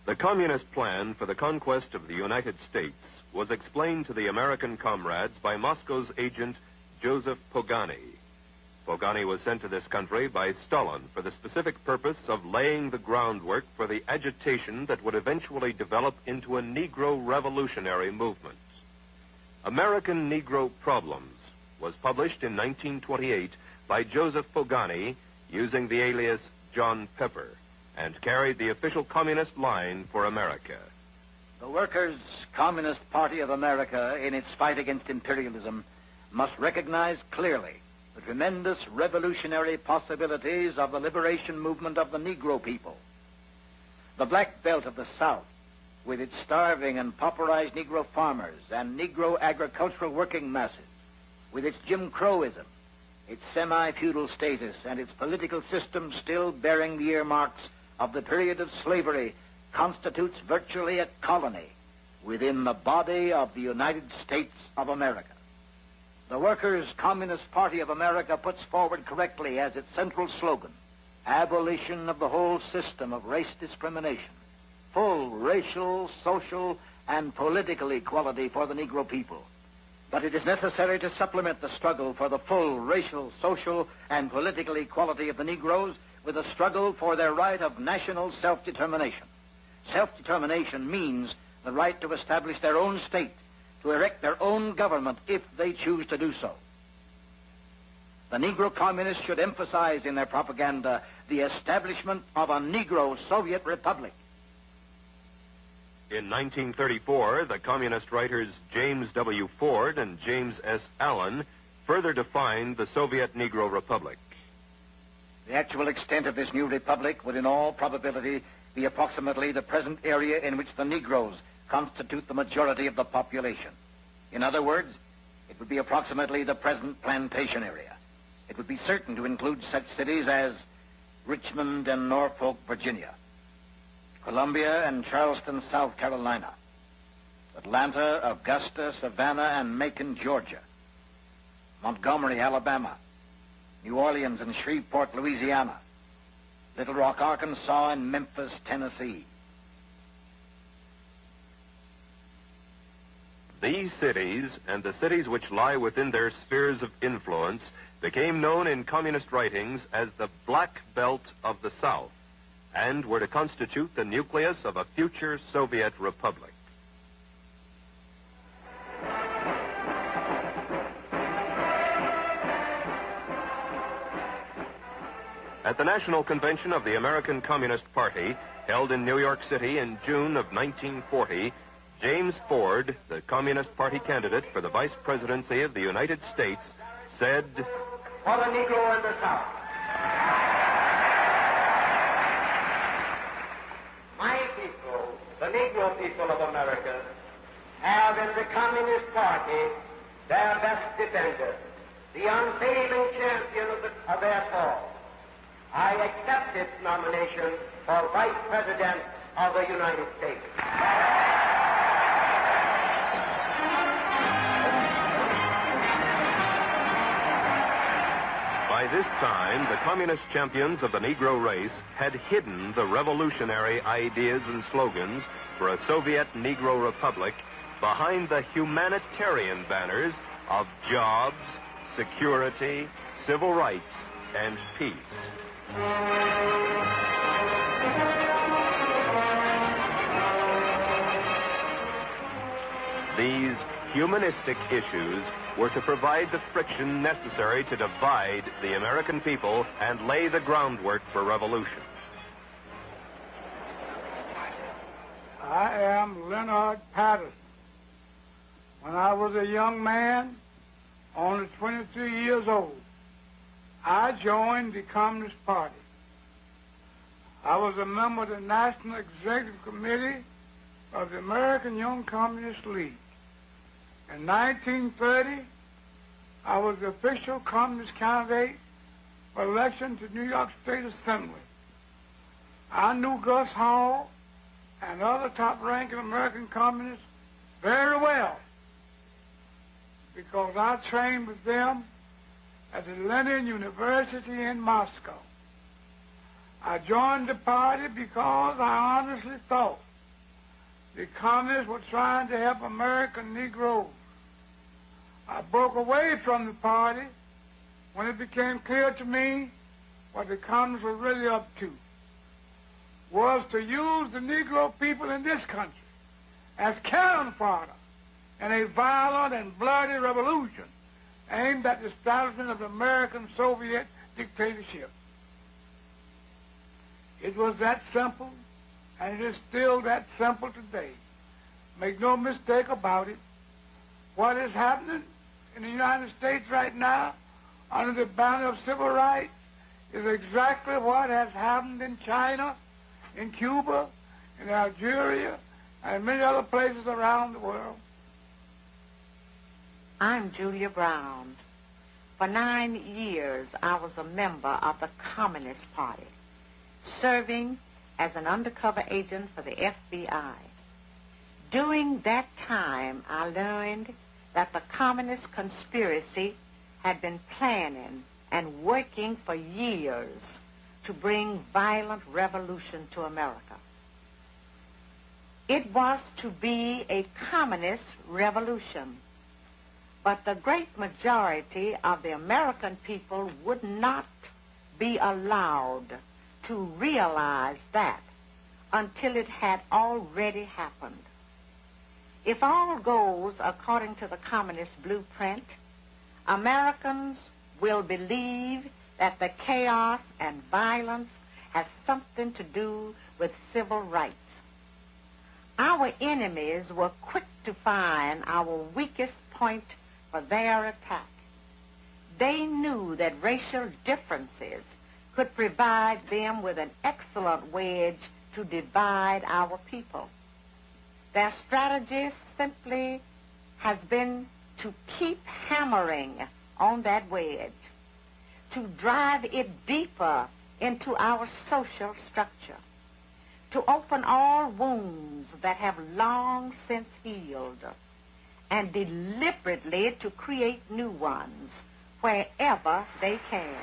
The communist plan for the conquest of the United States was explained to the American comrades by Moscow's agent, Joseph Pogany. Pogany was sent to this country by Stalin for the specific purpose of laying the groundwork for the agitation that would eventually develop into a Negro revolutionary movement. American Negro Problems was published in 1928 by Joseph Pogany using the alias John Pepper, and carried the official communist line for America. The Workers' Communist Party of America, in its fight against imperialism, must recognize clearly the tremendous revolutionary possibilities of the liberation movement of the Negro people. The Black Belt of the South, with its starving and pauperized Negro farmers and Negro agricultural working masses, with its Jim Crowism, its semi-feudal status, and its political system still bearing the earmarks of the period of slavery, constitutes virtually a colony within the body of the United States of America. The Workers' Communist Party of America puts forward correctly as its central slogan, abolition of the whole system of race discrimination, full racial, social, and political equality for the Negro people. But it is necessary to supplement the struggle for the full racial, social, and political equality of the Negroes with a struggle for their right of national self-determination. Self-determination means the right to establish their own state, to erect their own government if they choose to do so. The Negro communists should emphasize in their propaganda the establishment of a Negro Soviet Republic. In 1934, the communist writers James W. Ford and James S. Allen further defined the Soviet Negro Republic. The actual extent of this new republic would in all probability be approximately the present area in which the Negroes constitute the majority of the population. In other words, it would be approximately the present plantation area. It would be certain to include such cities as Richmond and Norfolk, Virginia, Columbia and Charleston, South Carolina, Atlanta, Augusta, Savannah, and Macon, Georgia, Montgomery, Alabama, New Orleans and Shreveport, Louisiana, Little Rock, Arkansas, and Memphis, Tennessee. These cities, and the cities which lie within their spheres of influence, became known in communist writings as the Black Belt of the South, and were to constitute the nucleus of a future Soviet republic. At the National Convention of the American Communist Party, held in New York City in June of 1940, James Ford, the Communist Party candidate for the Vice Presidency of the United States, said, "For the Negro in the South, my people, the Negro people of America, have in the Communist Party their best defender, the unfailing champion of their cause. I accept this nomination for Vice President of the United States." By this time, the communist champions of the Negro race had hidden the revolutionary ideas and slogans for a Soviet Negro Republic behind the humanitarian banners of jobs, security, civil rights, and peace. These humanistic issues were to provide the friction necessary to divide the American people and lay the groundwork for revolution. I am Leonard Patterson. When I was a young man, only 23 years old, I joined the Communist Party. I was a member of the National Executive Committee of the American Young Communist League. In 1930, I was the official communist candidate for election to New York State Assembly. I knew Gus Hall and other top-ranking American communists very well because I trained with them at the Lenin University in Moscow. I joined the party because I honestly thought the communists were trying to help American Negroes. I broke away from the party when it became clear to me what the communists were really up to was to use the Negro people in this country as cannon fodder in a violent and bloody revolution aimed at the establishment of the American Soviet dictatorship. It was that simple, and it is still that simple today. Make no mistake about it. What is happening in the United States right now under the banner of civil rights is exactly what has happened in China, in Cuba, in Algeria, and many other places around the world. I'm Julia Brown. For 9 years, I was a member of the Communist Party, serving as an undercover agent for the FBI. During that time, I learned that the communist conspiracy had been planning and working for years to bring violent revolution to America. It was to be a communist revolution, but the great majority of the American people would not be allowed to realize that until it had already happened. If all goes according to the communist blueprint, Americans will believe that the chaos and violence has something to do with civil rights. Our enemies were quick to find our weakest point for their attack. They knew that racial differences could provide them with an excellent wedge to divide our people. Their strategy simply has been to keep hammering on that wedge, to drive it deeper into our social structure, to open all wounds that have long since healed, and deliberately to create new ones wherever they can.